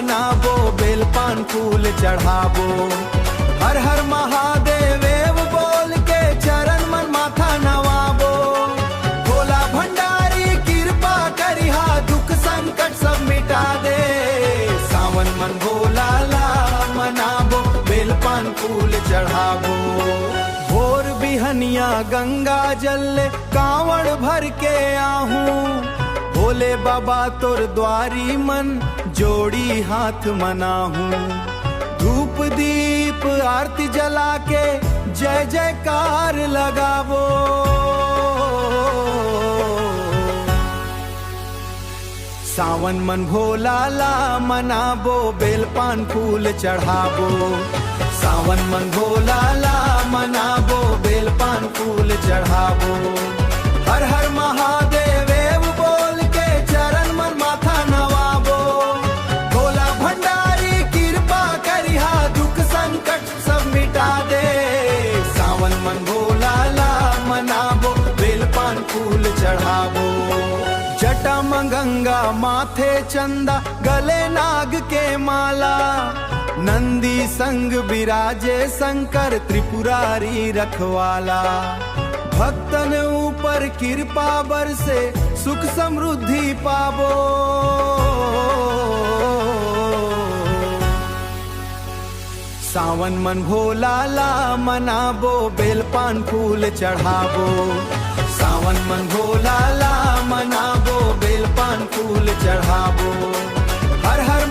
मनाबो, बेलपान फूल चढ़ाबो। हर हर महादेव एव बोल के चरण मन माथा नवाबो। भोला भंडारी कृपा करिहा, दुख संकट सब मिटा दे। सावन मन भोला ला मनाबो, बेलपान फूल चढ़ाबो। भोर बिहनिया गंगा जल कांवड़ भर के आहूं, भोले बाबा तोर द्वारी मन जोड़ी हाथ मनाहूं। धूप दीप आरती जला के जय जयकार लगावो। सावन मन भोला ला मनाबो, बेलपान फूल चढ़ाबो। सावन मन भोला ला मनाबो, बेलपान फूल चढ़ाबो। हर हर महादेव एव बोल के चरण मन माथा नवाबो। भोला भंडारी कृपा करिहा, दुख संकट सब मिटा दे। सावन मन भोला ला मनाबो, बेलपान फूल चढ़ाबो। जटा में गंगा माथे चंदा, गले नाग के माला। नंदी संग विराजे शंकर, त्रिपुरारी रखवाला। भक्तन ऊपर कृपा बरसे, सुख समृद्धि पाबो। सावन मन भोला ला मनाबो, बेलपान फूल चढ़ाबो। सावन मन भोला ला मनाबो, बेलपान फूल चढ़ाबो। हर हर